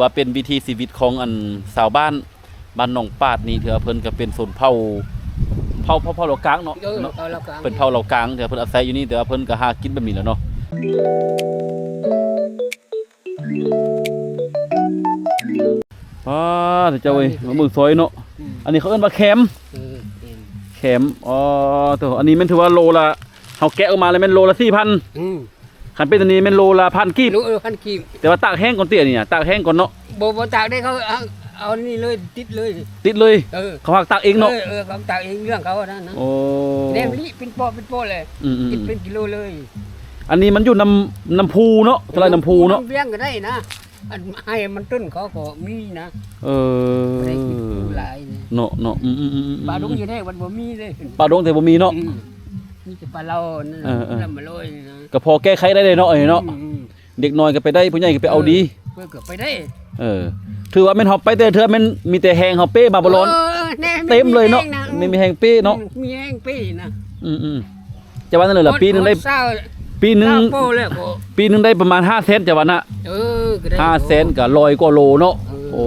ว่าเป็นวิถีชีวิตของอันชาวบ้านหนองปาดนี่เถือเพิ่นก็เป็นชนเผ่าเหล่ากลางเนาะเป็นเผ่าเหล่ากลางเถือเพิ่นอาศัยอยู่นี่แต่ว่าเพิ่นก็หากินแบบนี้แหล้วเนาะเจ้าเอ้ยมือซอยเนาะอันนี้เขาเอิ้นว่าแคมอ๋อตัวอันนี้แม่นถือว่าโลละเฮาแกะออกมาแล้วแม่นโลละ 4,000 คันเป็นอันนี้แม่นโลละ 1,000 กีบ1,000 กีบแต่ว่าตากแห้งก่อนเตี้ยนี่ตากแห้งก่อนเนาะบ่ตากได้เขาเอานี่เลยติดเลยเขาหักตากเองเนาะเขาตากเองเรื่องเขานะโอ้แนมนี่เป็นปอเลยกินเป็นกิโลเลยอันนี้มันอยู่น้ำพูเนาะทลายน้ำพูเนาะเลี้ยงก็ได้นะอันให้มันต้นเขาก็มีนะได้กินหลายเนาะปลาดงอยู่ได้วันบ่มีเลยปลาดงแต่บ่มีเนาะมีแต่ปลาเรานั่นนำมาลอยนะก็พอแก้ไขได้เลยเนาะเนาะเด็กน้อยก็ไปได้ผู้ใหญ่ก็ไปเอาดีเพื่อไปได้ถือว่าแม่นเฮาไปแต่เทื่อแม่นมีแต่แห้งเฮาเป้มาบ่ร้อนเต็มเลยเนาะไม่มีแห้งเป้เนาะมีแห้งเป้นะจะว่านั่นเลยล่ะปีนึงได้ปีนึงได้ประมาณ5 เซนจะว่าน่ะ5 เซนก็100 กว่าโลเนาะโอ้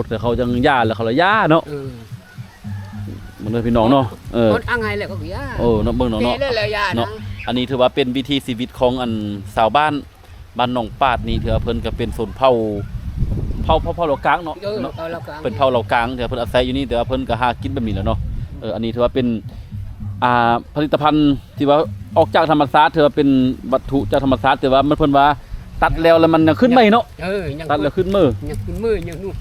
แต่เขาจังย่าแล้วเขาละย่าเนาะมันเลยพี่น้องเนาะคนอังไงแหละก็ย่าเนาะเบิ่งเนาะเนาะอันนี้ถือว่าเป็นวิถีชีวิตของอันชาวบ้านหนองปาดนี่ถือว่าเพิ่นก็เป็นชนเผ่าเหล่ากลางเนาะเป็นเผ่าเหล่ากลางแต่เพิ่นอาศัยอยู่นี่แต่ว่าเพิ่นก็หากินแบบนี้แหล้วเนาะอันนี้ถือว่าเป็นผลิตภัณฑ์ที่ว่าออกจากธรรมชาติถือว่าเป็นวัตถุจากธรรมชาติแต่ว่ามันเพิ่นว่าตัดแล้วมันยังขึ้นใหม่เนาะตัดแล้วขึ้นมือยังนู่น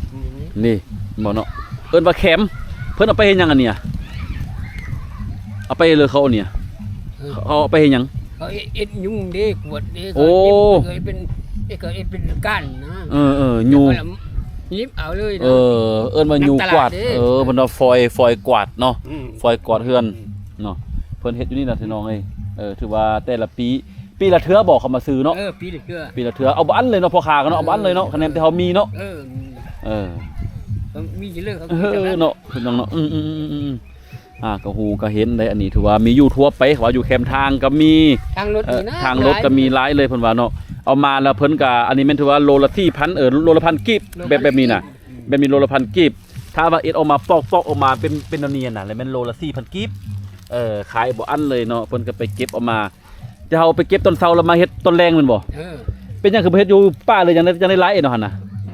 นี่บ่เนาะเอิ้นว่าแคมเพิ่นเอาไปเฮ็ดหยังอันเนี้ยเอาไปเลยเขาเนี่ยเขาเอาไปเฮ็ดหยังเขาเอ็ดยุ่งเด้กวดเด้เคยเป็นก้านนะยูยิบเอาเลยเอิ้นว่ายูกวาดเพิ่นว่าฟอยกวาดเนาะฟอยกวาดเฮือนเนาะเพิ่นเฮ็ดอยู่นี่น่ะพี่น้องเอ้ยถือว่าแต่ละปีละเทื่อบอกเขามาซื้อเนาะปีละเทื่อเอาบ่อันเลยเนาะพอค้ากันเนาะเอาบ่อันเลยเนาะคะแนนที่เฮามีเนาะมีเรื่องเขาเนาะพี่น้องเนาะก็ฮู้ก็เห็นได้อันนี้ถือว่ามีอยู่ทั่วไปว่าอยู่แคมทางก็มีทางรถก็มีหลายเลยเพิ่นว่าเนาะเอามาแล้วเพิ่นก็อันนี้แม่นถือว่าโลละ 4,000โลละ 1,000 กีบแบบนี้น่ะแบบมีโลละ 1,000 กีบถ้าว่าเอ็ดออกมาปอกออกมาเป็นเนียนน่ะแล้วแม่นโลละ 4,000 กีบขายบ่อันเลยเนาะเพิ่นก็ไปเก็บออกมาจะเอาไปเก็บต้นเซาแล้วมาเฮ็ดต้นแรงแม่นบ่เป็นหยังคือบ่เฮ็ดอยู่ป่าเลยจังได้หลายเนาะหั่นน่ะ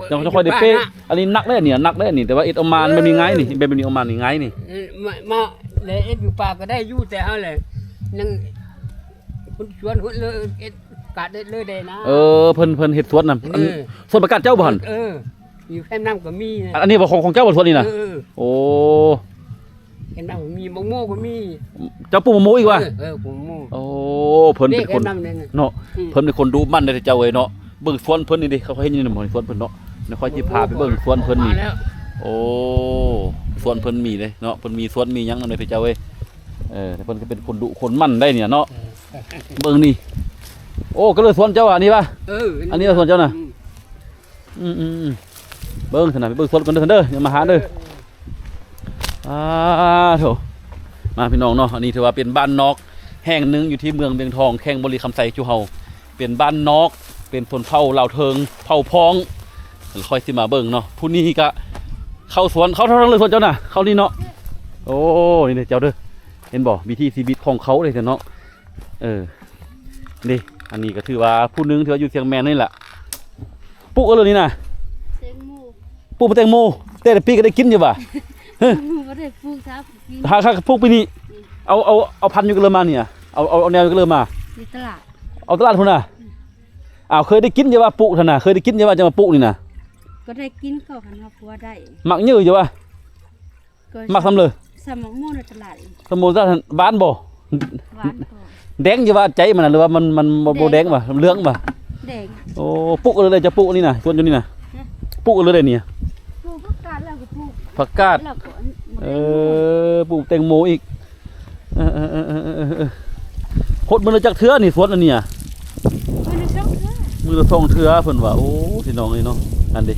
จังค่อยได้เป๊ะอันนี้นักได้อันนี้นักได้อันนี้แต่ว่าเอ็ดออกมามันมีง่ายนี่แบบนี้ออกมานี่ง่ายนี่มาแล้วเอ็ดอยู่ป่าก็ได้อยู่แต่เฮาแหละยังคนชวนคนเลยเอ็ดกาดได้เลยได้นะเพิ่นเฮ็ดสวนน่ะสวนประกาศเจ้าบ่หั่นอยู่แค่น้ำก็มีอันนี้บ่ของเจ้าบ่สวนนี่น่ะโอ้แค่น้ำก็มีมะม่วงก็มีเจ้าปลูกมะม่วงอีกว่ะปลูกมะม่วงโอ้เพิ่นเป็นคนเนาะเพิ่นเป็นคนดูมั่นได้เจ้าเอ้ยเนาะเบิ่งสวนเพิ่นนี่ดิเขาเฮ็ดอยู่ในหม้องสวนเพิ่นเนาะเดี๋ยวค่อยสิพาไปเบิ่งสวนเพิ่นนี่โอ้สวนเพิ่นมีเลยเนาะเพิ่นมีสวนมีหยังนำเลยเจ้าเอ้ยแต่เพิ่นก็เป็นคนดุคนมั่นได้เนี่ยเนาะเบิ่งนี่โอ้ก็เลยสวนเจ้าอันนี้ป่ะอันนี้สวนเจ้าน่ะเบิ่งขนาดไปเบิ่งสวนกันเด้ออย่ามาหาเด้อโถมาพี่น้องเนาะอันนี้ถือว่าเป็นบ้านนอกแห่งหนึ่งอยู่ที่เมืองเวียงทองแข้งบริคำไซจูเฮาเป็นบ้านนอกเป็นชนเผ่าลาวเทิงเผ่าพ้องค่อยสิมาเบิ่งเนาะผู้นี้ก็เข้าสวนเขาเท่านั้นเลยสวนเจ้าน่ะเขานี่เนาะโอ้นี่เด้อเจ้าเด้อเห็นบ่วิถีชีวิตของเขาเลยเนาะนี่อันนี้ก็ถือว่าผู้นึงถือว่าอยู่เชียงแมนนี่แหละปลูกอะไรนี่นะปลูกแตงโมแต่ปีก็ได้กินอยู่ป่ะบ่ได้ปลูกครับหาปลูกปีนี้เอาพันธุ์อยู่กันเลยมาเนี่ยเอาแนวอยู่กันเลยมาตลาดเอาตลาดพุ่นน่ะเคยได้กินอยู่ว่าปลูกท่านน่ะเคยได้กินอยู่ว่าจะมาปลูกนี่น่ะก็ได้กินเข้ากันครับว่าได้มักยื้ออยู่ว่ามักทำเลยสมองโม่ในตลาดสมองตลาดบ้านบ่แดงอยู่ว่าใจมันหรือว่ามันโบแดงป่ะเหลืองป่ะแดงโอ้ปลูกเลยจะปลูกนี่นะส่วนอยู่นี่นะปลูกเลยเนี่ยปลูกผักกาดแล้วก็ปลูกผักกาดปลูกแตงโมอีกโคตรมันเลยจากเถื่อนี่สวนอันเนี้ยมือละ2 เถื่อเพิ่นว่าโอ้พี่น้องนี่เนาะอันนี้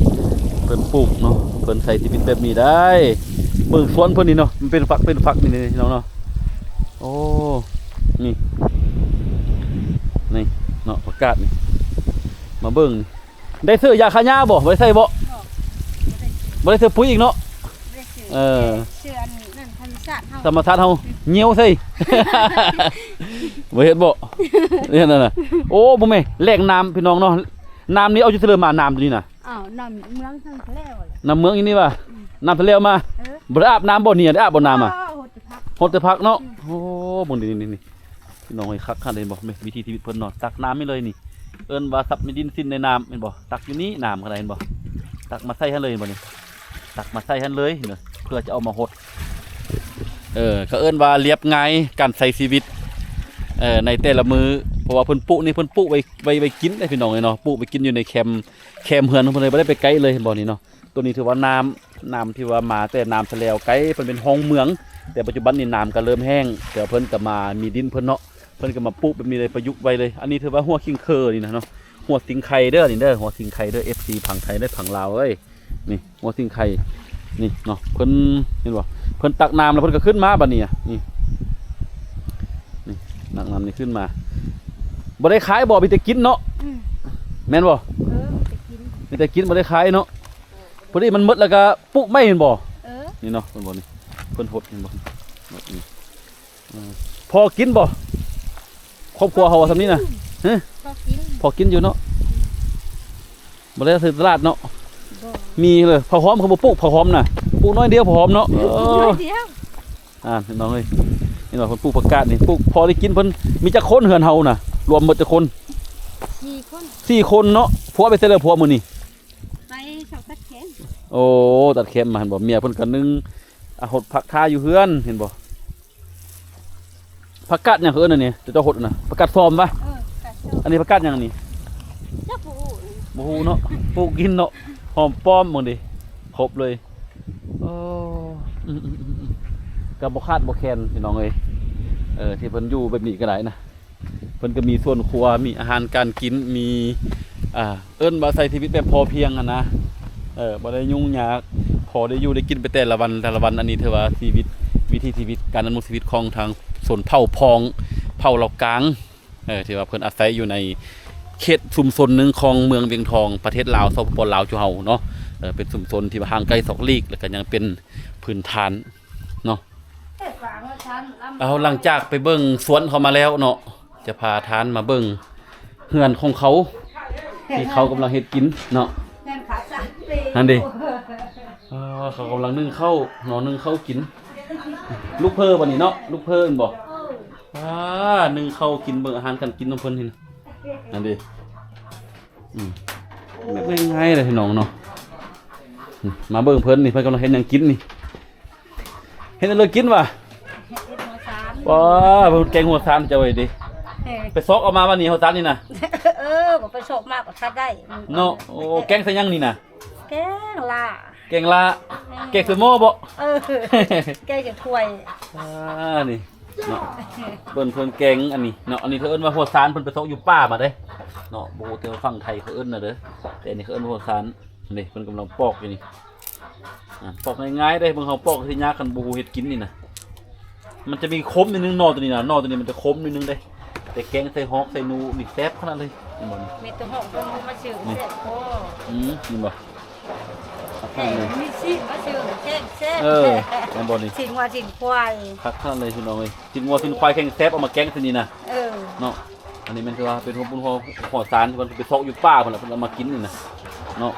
เพิ่นปลูกเนาะเพิ่นใส่ชีวิตแบบนี้ได้เบิ่งสวนเพิ่นนี่เนาะมันเป็นฝักนี่พี่น้องเนาะโอ้นี่เนาะประกาศนี่มาเบิ่ง ได้ซื้อยาฆ่าหญ้าบ่บ่ได้ใส่บ่บ่ได้ซื้อปุ๋ยอีกเนาะ ได้ชื่อ เออ ชื่ออันนั่นธรรมชาติเฮา ธรรมชาติเฮาเหี่ยวใส่ บ่เฮ็ดบ่เนี่ยนั่นน่ะโอ้บ่แม่แหล่งน้ำพี่น้องเนาะน้ำนี้เอาอยู่ทะเลมาน้ำตัวนี้น่ะ อ้าวน้ำเมืองทางทะเลว่ะ น้ำเมืองอีนี่ว่ะน้ำทะเลเอามา เออ บ่ได้อาบน้ำบ่เนี่ยได้อาบบ่น้ำอ่ะ โหดพัก โหดแต่พักเนาะโอ้บ่นี่พี่น้องเอ้ยคักคันเลยบ่แม่วิธีชีวิตเพิ่นเนาะตักน้ำไม่เลยนี่เอิ้นว่าซับมีดินสิ้นในน้ำเห็นบ่ตักอยู่นี่น้ำก็ได้เห็นบ่ตักมาใส่หั่นเลยบ่นี่ตักมาใส่หั่นเลยเนาะเพื่อจะเอามาหดก็เอิ้นว่าเรียบง่ายการใช้ชีวิตในแต่ละมื้อเพราะว่าเพิ่นปลูกนี่เพิ่นปลูกไว้กินได้พี่น้องเอ้ยเนาะปลูกไว้กินอยู่ในแคมป์เฮือนของเพิ่นเลยบ่ได้ไปไกลเลยเห็นบ่นี่เนาะตัวนี้ถือว่าน้ำที่ว่ามาแต่น้ำทะเลไกลเพิ่นเป็นห้องเมืองแต่ปัจจุบันนี่น้ำก็เริ่มแห้งแต่เพิ่นก็มามีดินเพิ่นเนาะเพิ่นก็มาปลูกแบบนี้เลยประยุกต์ไว้เลยอันนี้ถือว่าหัวคิงเคอร์นี่นะเนาะหัวสิงไข่เด้อนี่เด้อหัวสิงไข่เด้อ FC ผังไทยได้ผังลาวเอ้ยนี่หัวสิงไข่นี่เนาะเพิ่นเห็นบ่เพิ่นตักน้ำแล้วเพิ่นก็ขึ้นมาบัดนี้นี่ตักน้ำนี่ขึ้นมาบ่ได้ขายบ่มีแต่กินเนาะ อืม แม่นบ่ จะกิน มีแต่กินบ่ได้ขายเนาะพอดีมันหมดแล้วก็ปลูกไม่เห็นบ่ เออ นี่เนาะเพิ่นบ่นี่เพิ่นหดเห็นบ่หมดนี่พอกินบ่ครอบครัวเฮาซำนี้น่ะ ก็กิน พอกินอยู่เนาะบ่ได้ซื้อตลาดเนาะ บ่ มีเลยผักหอมเขาบ่ปลูกผักหอมน่ะปลูกน้อยเดียวผักหอมเนาะ น้อยเดียว พี่น้องเอ้ยนี่เนาะเพิ่นปลูกผักกาดนี่ปลูกพอได้กินเพิ่นมีจักคนเฮือนเฮาน่ะรวมหมดจักคน 4 คน 4คนเนาะผัวไปเสียแล้วผัวมื้อนี้ ไปชอบตัดแขน โอ้ตัดเข็มมาเห็นบ่เมียเพิ่นก็นึ่งหดผักทาอยู่เฮือนเห็นบ่ผักกาดหยังคืออันนั้นนี่จะหดน่ะผักกาดฟอมปะ กัดชอบ อันนี้ผักกาดหยังนี่ จักผู้ บ่ฮู้เนาะปลูกกินเนาะหอมป้อมหมดดิครบเลยโอ้ก็บ่คาดบ่แคนพี่น้องเอ้ยที่เพิ่นอยู่แบบนี้ก็ได้นะเพิ่นก็มีส่วนครัวมีอาหารการกินมีเอิ้นว่าใช้ชีวิตแบบพอเพียงอะนะบ่ได้ยุ่งยากพอได้อยู่ได้กินไปแต่ละวันอันนี้ถือว่าชีวิตวิถีชีวิตการดำเนินชีวิตของทางส่วนเผ่าพองเผ่าเหล่ากลางที่ว่าเพิ่นอาศัยอยู่ในเขตชุมชนหนึงของเมืองเวียงทองประเทศลาวสปปลาวจุเฮาเนาะเป็นชุมชนที่ว่าห่างไกล2ลี้แล้วก็ยังเป็นพื้นฐานเนาะเอาหลังจากไปเบิ่งสวนเขามาแล้วเนาะจะพาทานมาเบิ่งเฮือนของเขาที่เขากำลังเฮ็ดกินเนาะ แม่นขาสั่นปี นั่นดิเขากำลังนึ่งข้าวหนอนึ่งข้าวกิน ลูกเพิ่นบ่นี่เนาะลูกเพิ่นบ่นึ่งข้าวกินเบิ่งอาหารกันกินน้ำเพิ่นนี่นั่นดิแบบง่ายๆเลยพี่น้องเนาะมาเบิ่งเพิ่นนี่เพิ่นกำลังเฮ็ดหยังกินนี่เฮ็ดอะไรกินวะว้าเพิ่นแกงหัวซานจะไว้ดิไปซอกเอามาวันนี้หัวซานนี่น่ะ บ่ไปโชคมากก็ทัดได้ เนาะโอ้แกงใส่หยังนี่น่ะ แกงล่า แกงลาแกงใส่หม้อบ่ แกงจะถ้วย นี่เนาะเพิ่นแกงอันนี้เนาะอันนี้เขาเอิ้นว่าหัวซานเพิ่นไปซอกอยู่ป่ามาเด้เนาะบ่แต่ฝั่งไทยเขาเอิ้นน่ะเด้อแต่อันนี้เขาเอิ้นว่าหัวซานนี่เพิ่นกำลังปอกอยู่นี่ปอกง่ายๆเด้เบิ่งเขาปอกที่ยากกันบ่เฮ็ดกินนี่นะมันจะมีคมนิดนึงนอตัวนี้น่ะนอตัวนี้มันจะคมนิดนึงเด้แต่แกงใส่ฮอกใส่นูนี่แซ่บขนาดเลยนี่บ่นี่ มีตัวหอกตัวนึงมาชื่อเสร็จโอ้ นี่บ่ข้างเลย มีสิมาชื่อแซ่บแซ่บ นี่บ่นี่ สิงว่าสิงควาย คักขนาดเลยพี่น้องเอ้ยกินงัวกินควายแกงแซ่บเอามาแกงซะนี่นะ เนาะอันนี้มันคือว่าเป็นหัวปุ้นหัวสารที่มันไปซอกอยู่ป่าเพิ่นน่ะเพิ่นเอามากินนี่นะเนาะ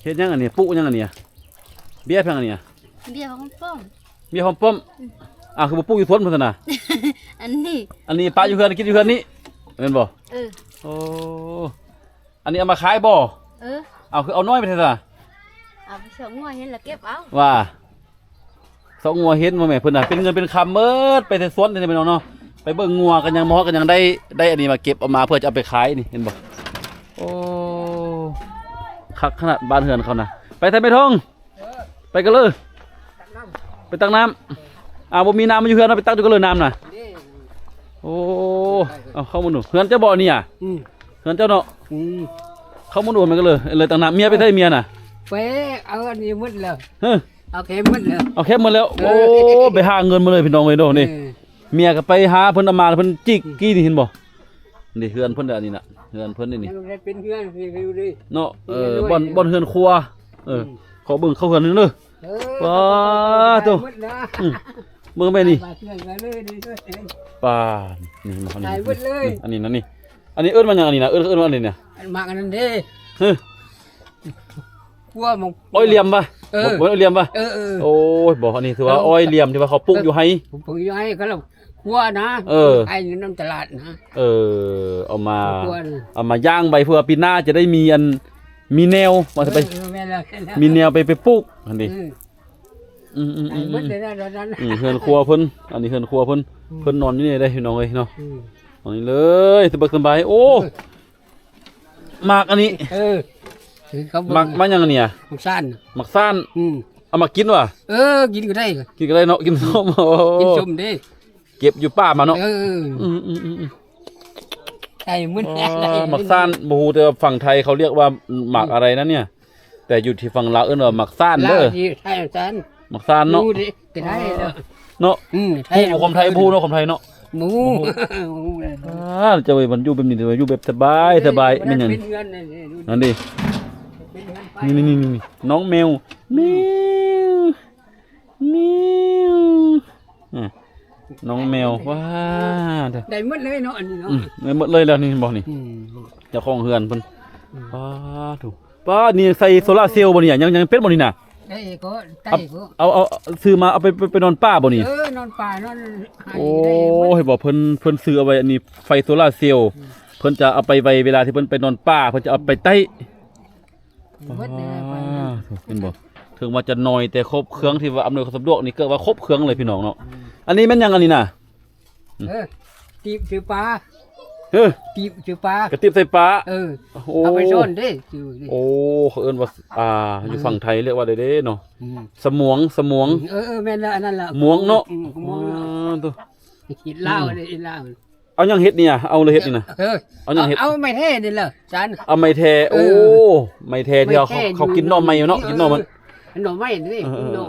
เฮ็ดยังอันนี้ปุ๊ยังอันนี้เบี้ยเพียงอันนี้ เบี้ยของป้อม เบี้ยหอมป้อมคือบ่ปุ๊อยู่สวนเพิ่นซั่นน่ะ อันนี้ ป้าอยู่เฮือนกินอยู่เฮือนนี้แม่นบ่โอ้อันนี้เอามาขายบ่คือเอาน้อยไปเถอะซะ เอาไปส่งงัวเห็นแล้วเก็บเอา ว่าสองงัวเห็นบ่แม่เพิ่นน่ะเป็นเงินเป็นคำเมิดไปแต่สวนนี่แม่น้องเนาะไปเบิ่งงัวกันยังหมอกันยังได้อันนี้มาเก็บเอามาเพื่อจะเอาไปขายนี่เห็นบ่โอ้คักขนาดบ้านเฮือนเขานะไปไทยไปทองไปกันเลยไปตักน้ำบ่มีน้ำมาอยู่เฮือนเราไปตักอยู่กันเลยน้ำน่ะโอ้เอาเข้ามาหนูเฮือนเจ้าบ่อนี่เฮือนเจ้าเนาะเข้ามาหนูมันก็เลยตักน้ำเมียไปไทยเมียน่ะ ไปเอาอันนี้หมดแล้ว เฮ้ย เอาเข็มหมดแล้ว เอาแคบมาแล้วโอ้ไปหาเงินมาเลยพี่น้องเลยโดนี่เมียก็ไปหาเพิ่นเอามาเพิ่นจิกกี้นี่เห็นบ่ นี่เฮือนเพิ่นเด้ออันนี้น่ะเฮือนเพิ่นนี่ ยังได้เป็นเพื่อนพี่อยู่ดิ เนาะบ่อนเฮือนครัวขอเบิ่งเข้าเฮือนนึงเด้อ ว้าตัว หมดนะ เบิ่งแม่นี่ ไปเพื่อนกันเลยดิด้วย ป่านี่มา ตายหมดเลย อันนี้นะนี่อันนี้เอิ้นว่าหยังอันนี้นะเอิ้นว่าอันนี้เนี่ย อันมากอันนั้นเด้ เฮ้ย กลัวมอง อ้อยเหลี่ยมป่ะ เออ บ่อ้อยเหลี่ยมป่ะ เออ โอ้ยบอกอันนี้ถือว่าอ้อยเหลี่ยมที่ว่าเขาปลูกอยู่ให้ ผมอยู่ให้เขาเรากลัวนะ เออ ไอ้นี่น้ำตลาดนะ เอามา กลัวนะ เอามาย่างใบเพื่อปีหน้าจะได้มีอันมีแนวมาจะไป แม่แล้วแม่แล้ว มีแนวไปปลูกอันนี้ ไอ้หมดเลยนะตอนนั้น เฮือนครัวเพิ่นอันนี้เฮือนครัวเพิ่นนอนอยู่นี่ได้พี่น้องเอ้ยเนาะนอนนี่เลยสบายโอ้หมากอันนี้ คือเขา หมากยังอันเนี้ย มักสั้น หมากซ่านเอามากินว่ะ กินก็ได้ กินก็ได้เนาะกินส้มโอ้ กินชมดิ เก็บอยู่ป่ามาเนาะ ใช่มึน หมักซ่านบ่ฮู้แต่ว่าฝั่งไทยเขาเรียกว่าหมักอะไรนะเนี่ย แต่อยู่ที่ฝั่งลาวเอิ้นว่าหมักซ่าน ลา เด้อ ที่ไทยสั้น หมักซ่านเนาะ ดูดิก็ได้เนาะ เนาะ ไท ผู้บ่คนไทยผู้เนาะคนไทยเนาะ หมู จะไว้มันอยู่แบบนี้เด้ออยู่แบบสบายแม่นหยัง เป็นเงินนี่ดู นั่นดิ เป็นเงินไป นี่น้องแมวแมวน้องแมวว้าเด้อ ได้หมดเลยเนาะอันนี้เนาะ หมดเลยแล้วนี่บ่นี่เจ้าของเฮือนเพิ่นป้าถูกป้านี่ใส่โซล่าร์เซลล์บ่เนี่ยยังเป็นบ่นี่น่ะ ได้ก็ได้ก็ เอาซื้อมาเอาไปนอนป้าบ่นี่ นอนป่านอน โอ้ยบอกเพิ่นซื้อเอาไว้อันนี้ไฟโซล่าร์เซลล์เพิ่นจะเอาไปไว้เวลาที่เพิ่นไปนอนป่าเพิ่นจะเอาไปใต้ หมดเลยไป เห็นบ่ถึงว่าจะน้อยแต่ครบเครื่องที่ว่าอำนวยความสะดวกนี่เกิดว่าครบเครื่องเลยพี่น้องเนาะอันนี้แม่นยังอันนี้น่ะ ตีบจือปลา ตีบจือปลาก ระติบใส่ปลา เอาไปซ่อนเด้จือ โอ้เขาเอิ้นว่าอยู่ฝั่งไทยเรียกว่าได้เด้เนาะสมวง แม่นแล้วอันนั้นล่ะ มวงเนาะ มวง ตัว กินเหล้าเลยกินเหล้า เอายังเฮ็ดเนี่ยเอาเลยเฮ็ดนี่น่ะ เอายังเฮ็ด เอาไม่เท่นี่ล่ะจาน เอาไม้แทโอ้ไม้แทที่เขากินหน่อไม้เนาะกินหน่อมัน หน่อไม้นี่หน่อ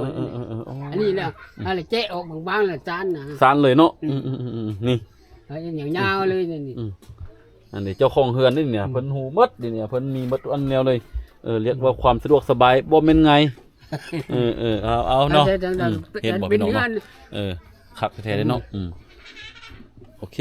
อันนี้แหละอะไรเจ๊ออกบางๆล่ะจานน่ะ สารเลยเนาะนี่ อย่างยาวเลยนี่ อันนี้เจ้าของเฮือนนี่เนี่ยเพิ่นหูหมดนี่เนี่ยเพิ่นมีหมดอันแนวเลยเรียกว่าความสะดวกสบายบ่แม่นไงเอาเนาะเห็นบ่พี่น้องเนาะคักแท้ๆเลยเนาะโอเค